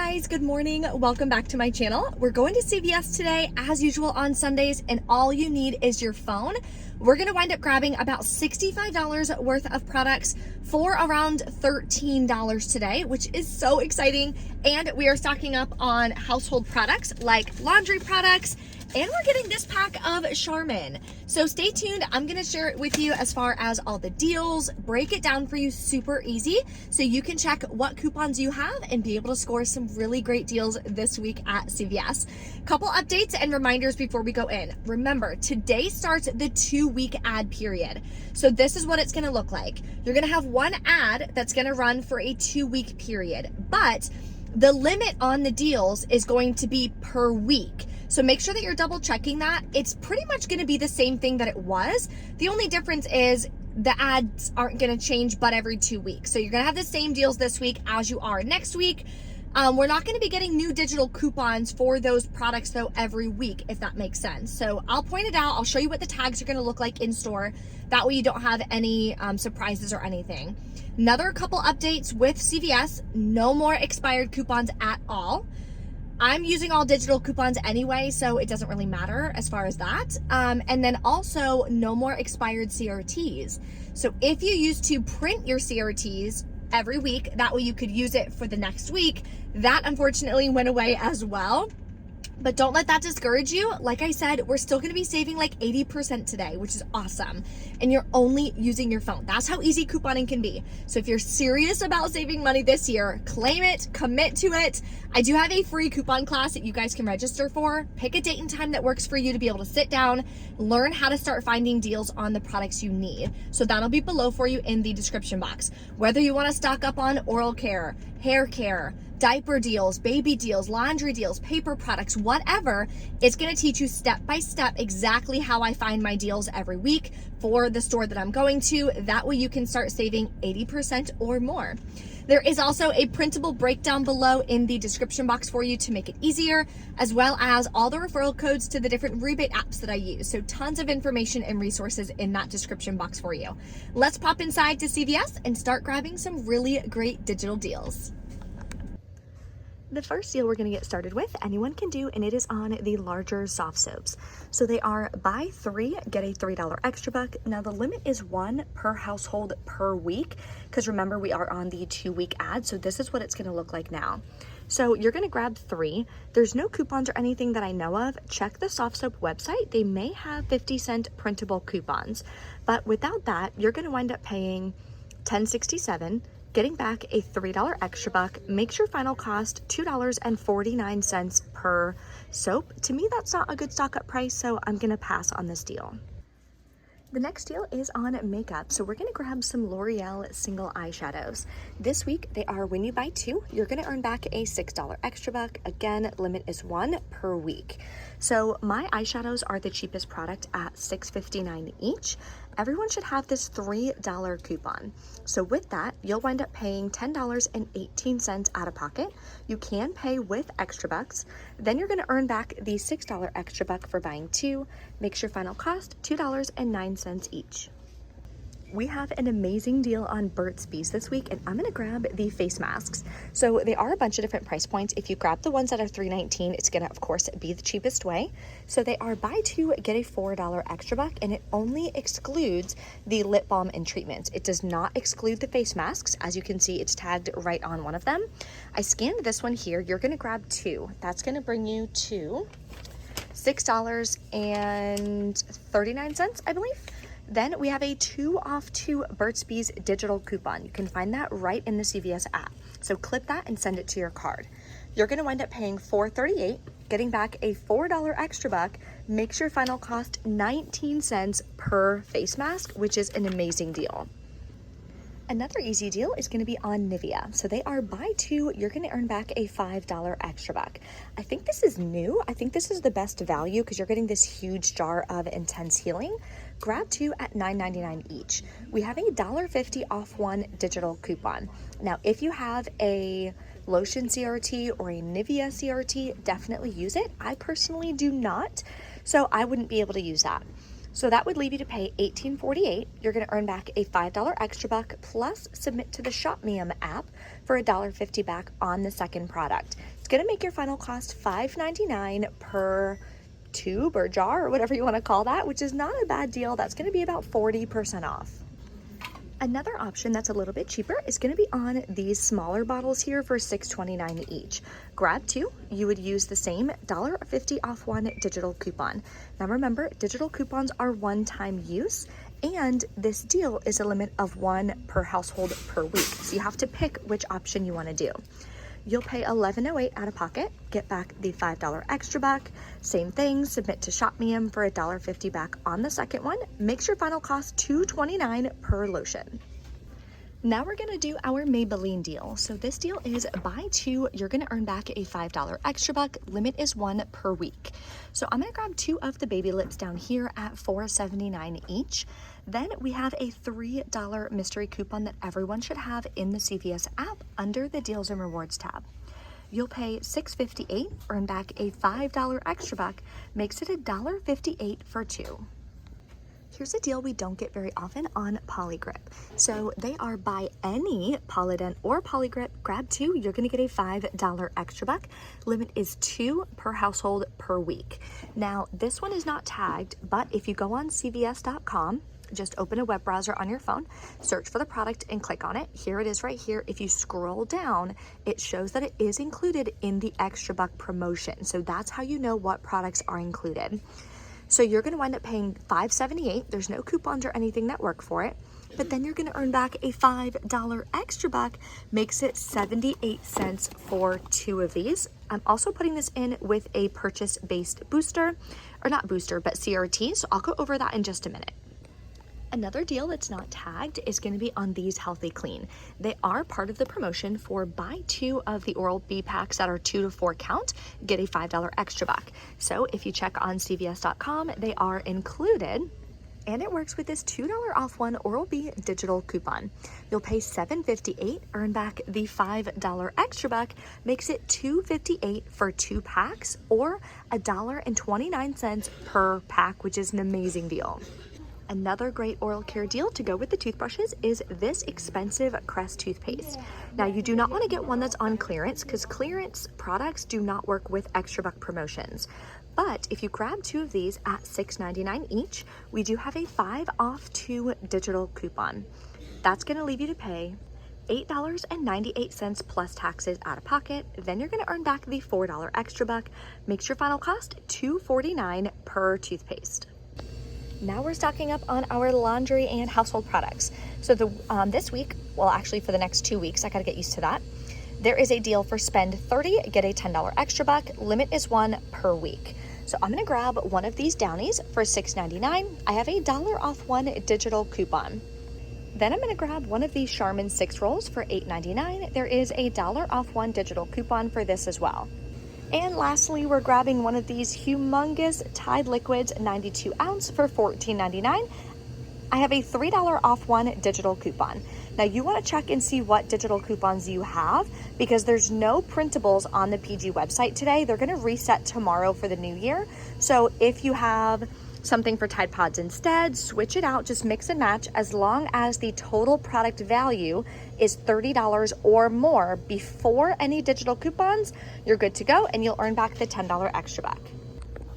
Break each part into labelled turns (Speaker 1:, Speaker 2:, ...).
Speaker 1: guys, good morning. Welcome back to my channel. We're going to CVS today as usual on Sundays, and all you need is your phone. We're gonna wind up grabbing about $65 worth of products for around $13 today, which is so exciting. And we are stocking up on household products like laundry products, and we're getting this pack of Charmin. So stay tuned. I'm gonna share it with you as far as all the deals, break it down for you super easy so you can check what coupons you have and be able to score some really great deals this week at CVS. Couple updates and reminders before we go in. Remember, today starts the 2-week ad period. So this is what it's gonna look like. You're gonna have one ad that's gonna run for a 2-week period, but the limit on the deals is going to be per week. So make sure that you're double checking that. It's pretty much gonna be the same thing that it was. The only difference is the ads aren't gonna change but every 2 weeks. So you're gonna have the same deals this week as you are next week. We're not gonna be getting new digital coupons for those products though every week, if that makes sense. So I'll point it out. I'll show you what the tags are gonna look like in store. That way you don't have any surprises or anything. Another couple updates with CVS, no more expired coupons at all. I'm using all digital coupons anyway, so it doesn't really matter as far as that. And then also no more expired CRTs. So if you used to print your CRTs every week, that way you could use it for the next week, that unfortunately went away as well. But don't let that discourage you. Like I said, we're still gonna be saving like 80% today, which is awesome. And you're only using your phone. That's how easy couponing can be. So if you're serious about saving money this year, claim it, commit to it. I do have a free coupon class that you guys can register for. Pick a date and time that works for you to be able to sit down, learn how to start finding deals on the products you need. So that'll be below for you in the description box. Whether you wanna stock up on oral care, hair care, diaper deals, baby deals, laundry deals, paper products, whatever, it's gonna teach you step by step exactly how I find my deals every week for the store that I'm going to. That way you can start saving 80% or more. There is also a printable breakdown below in the description box for you to make it easier, as well as all the referral codes to the different rebate apps that I use. So tons of information and resources in that description box for you. Let's pop inside to CVS and start grabbing some really great digital deals. The first deal we're going to get started with, anyone can do, and it is on the larger soft soaps. So they are buy 3, get a $3 extra buck. Now the limit is 1 per household per week, because remember we are on the 2-week ad, so this is what it's going to look like now. So you're going to grab 3. There's no coupons or anything that I know of. Check the soft soap website. They may have 50-cent printable coupons, but without that, you're going to wind up paying $10.67. Getting back a $3 extra buck makes your final cost $2.49 per soap. To me, that's not a good stock up price, so I'm gonna pass on this deal. The next deal is on makeup. So we're gonna grab some L'Oreal single eyeshadows. This week, they are when you buy 2, you're gonna earn back a $6 extra buck. Again, limit is 1 per week. So my eyeshadows are the cheapest product at $6.59 each. Everyone should have this $3 coupon. So with that, you'll wind up paying $10.18 out of pocket. You can pay with extra bucks. Then you're gonna earn back the $6 extra buck for buying 2. Makes your final cost $2.09 each. We have an amazing deal on Burt's Bees this week, and I'm gonna grab the face masks. So they are a bunch of different price points. If you grab the ones that are $3.19, it's gonna, of course, be the cheapest way. So they are buy 2, get a $4 extra buck, and it only excludes the lip balm and treatments. It does not exclude the face masks. As you can see, it's tagged right on one of them. I scanned this one here. You're gonna grab 2. That's gonna bring you to $6.39, I believe. Then we have a 2 off 2 Burt's Bees digital coupon. You can find that right in the CVS app. So clip that and send it to your card. You're gonna wind up paying $4.38, getting back a $4 extra buck, makes your final cost 19 cents per face mask, which is an amazing deal. Another easy deal is going to be on Nivea. So they are buy 2, you're going to earn back a $5 extra buck. I think this is new. I think this is the best value because you're getting this huge jar of intense healing. Grab 2 at $9.99 each. We have a $1.50 off 1 digital coupon. Now, if you have a lotion CRT or a Nivea CRT, definitely use it. I personally do not, so I wouldn't be able to use that. So that would leave you to pay $18.48. You're going to earn back a $5 extra buck plus submit to the Shop Me app for a $1.50 back on the second product. It's gonna make your final cost $5.99 per tube or jar or whatever you wanna call that, which is not a bad deal. That's gonna be about 40% off. Another option that's a little bit cheaper is going to be on these smaller bottles here for $6.29 each. Grab two, you would use the same $1.50 off one digital coupon. Now remember, digital coupons are one-time use, and this deal is a limit of one per household per week. So you have to pick which option you want to do. You'll pay $11.08 out of pocket, get back the $5 extra back. Same thing, submit to ShopMeum for $1.50 back on the second one. Makes your final cost $2.29 per lotion. Now we're gonna do our Maybelline deal. So this deal is buy two, you're gonna earn back a $5 extra buck. Limit is one per week. So I'm gonna grab two of the baby lips down here at $4.79 each. Then we have a $3 mystery coupon that everyone should have in the CVS app under the Deals and Rewards tab. You'll pay $6.58, earn back a $5 extra buck, makes it $1.58 for two. Here's a deal we don't get very often on Polygrip. So they are buy any Polydent or Polygrip, grab two, you're gonna get a $5 extra buck. Limit is two per household per week. Now, this one is not tagged, but if you go on CVS.com, just open a web browser on your phone, search for the product and click on it. Here it is right here. If you scroll down, it shows that it is included in the extra buck promotion. So that's how you know what products are included. So you're gonna wind up paying $5.78. There's no coupons or anything that work for it, but then you're gonna earn back a $5 extra buck, makes it 78 cents for two of these. I'm also putting this in with a purchase-based booster, or not booster, but CRT, so I'll go over that in just a minute. Another deal that's not tagged is going to be on these Healthy Clean. They are part of the promotion for buy two of the Oral-B packs that are 2 to 4 count, get a $5 extra buck. So if you check on CVS.com, they are included, and it works with this $2 off one Oral-B digital coupon. You'll pay $7.58, earn back the $5 extra buck, makes it $2.58 for 2 packs, or $1.29 per pack, which is an amazing deal. Another great oral care deal to go with the toothbrushes is this expensive Crest toothpaste. Now, you do not want to get one that's on clearance because clearance products do not work with extra buck promotions. But if you grab two of these at $6.99 each, we do have a 5 off 2 digital coupon. That's going to leave you to pay $8.98 plus taxes out of pocket. Then you're going to earn back the $4 extra buck, makes your final cost $2.49 per toothpaste. Now we're stocking up on our laundry and household products. So this week, well, actually for the next 2 weeks, I gotta get used to that. There is a deal for spend $30, get a $10 extra buck. Limit is 1 per week. So I'm gonna grab one of these Downies for $6.99. I have a $1 off 1 digital coupon. Then I'm gonna grab one of these Charmin 6 rolls for $8.99. There is a $1 off 1 digital coupon for this as well. And lastly, we're grabbing one of these humongous Tide liquids 92 ounce for $14.99. I have a $3 off 1 digital coupon. Now you want to check and see what digital coupons you have because there's no printables on the PG website today. They're going to reset tomorrow for the new year. So if you have something for Tide Pods instead, switch it out, just mix and match. As long as the total product value is $30 or more before any digital coupons, you're good to go and you'll earn back the $10 extra back.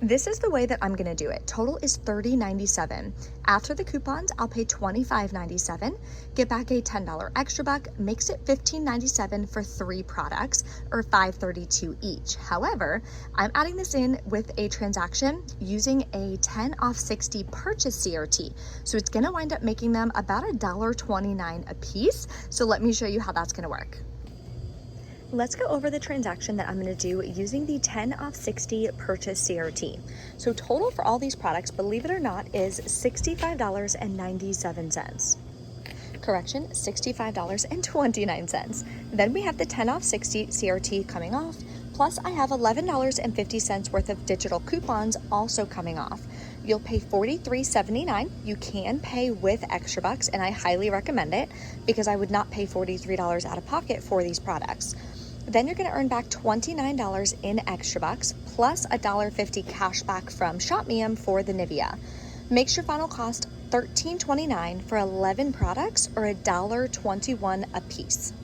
Speaker 1: This is the way that I'm gonna do it. Total is $30.97. After the coupons, I'll pay $25.97, get back a $10 extra buck, makes it $15.97 for 3 products, or $5.32 each. However, I'm adding this in with a transaction using a 10 off 60 purchase CRT. So it's gonna wind up making them about $1.29 a piece. So let me show you how that's gonna work. Let's go over the transaction that I'm going to do using the 10 off 60 purchase CRT. So total for all these products, believe it or not, is $65.97. Correction, $65.29. Then we have the 10 off 60 CRT coming off, plus I have $11.50 worth of digital coupons also coming off. You'll pay $43.79. You can pay with extra bucks, and I highly recommend it because I would not pay $43 out of pocket for these products. Then you're going to earn back $29 in extra bucks plus $1.50 cash back from ShopMeum for the Nivea. Makes your final cost $13.29 for 11 products or $1.21 a piece.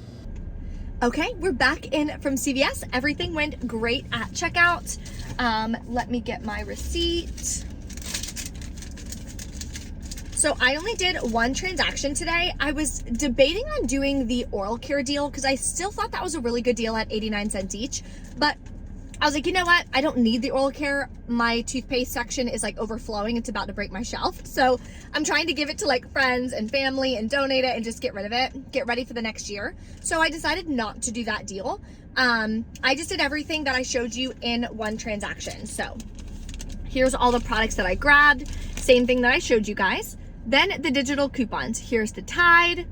Speaker 1: Okay, we're back in from CVS. Everything went great at checkout. Let me get my receipt. So I only did one transaction today. I was debating on doing the oral care deal because I still thought that was a really good deal at 89 cents each. But I was like, you know what? I don't need the oral care. My toothpaste section is like overflowing. It's about to break my shelf. So I'm trying to give it to like friends and family and donate it and just get rid of it, get ready for the next year. So I decided not to do that deal. I just did everything that I showed you in one transaction. So here's all the products that I grabbed. Same thing that I showed you guys. Then the digital coupons. Here's the Tide.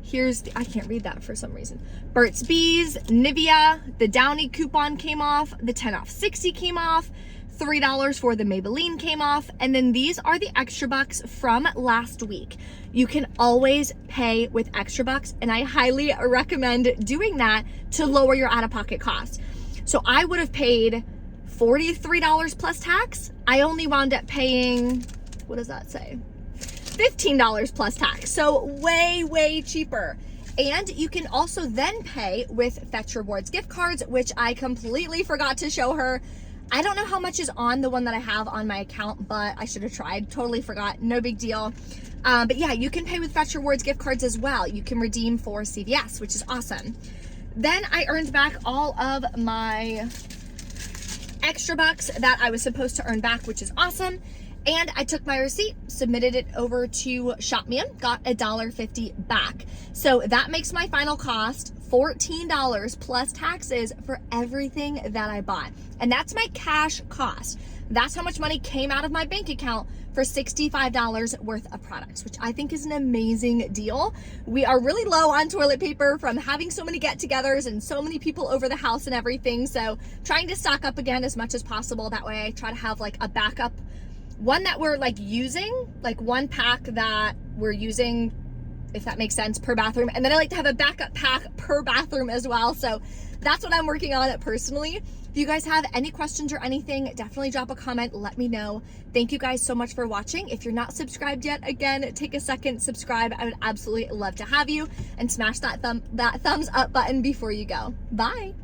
Speaker 1: Here's the, I can't read that for some reason. Burt's Bees, Nivea, the Downy coupon came off, the 10 off 60 came off, $3 for the Maybelline came off, and then these are the extra bucks from last week. You can always pay with extra bucks, and I highly recommend doing that to lower your out-of-pocket costs. So I would have paid $43 plus tax. I only wound up paying, what does that say? $15 plus tax. So way cheaper. And you can also then pay with Fetch Rewards gift cards, which I completely forgot to show her. I don't know how much is on the one that I have on my account, but I should have tried. Totally forgot. No big deal. But yeah, you can pay with Fetch Rewards gift cards as well. You can redeem for CVS, which is awesome. Then I earned back all of my extra bucks that I was supposed to earn back, which is awesome. And I took my receipt, submitted it over to ShopMe, got $1.50 back. So that makes my final cost $14 plus taxes for everything that I bought. And that's my cash cost. That's how much money came out of my bank account for $65 worth of products, which I think is an amazing deal. We are really low on toilet paper from having so many get-togethers and so many people over the house and everything. So trying to stock up again as much as possible. That way I try to have like a backup, one that we're like using, like one pack that we're using, if that makes sense, per bathroom. And then I like to have a backup pack per bathroom as well. So that's what I'm working on it personally. If you guys have any questions or anything, definitely drop a comment, let me know. Thank you guys so much for watching. If you're not subscribed yet, again, take a second, subscribe. I would absolutely love to have you, and smash that thumbs up button before you go. Bye.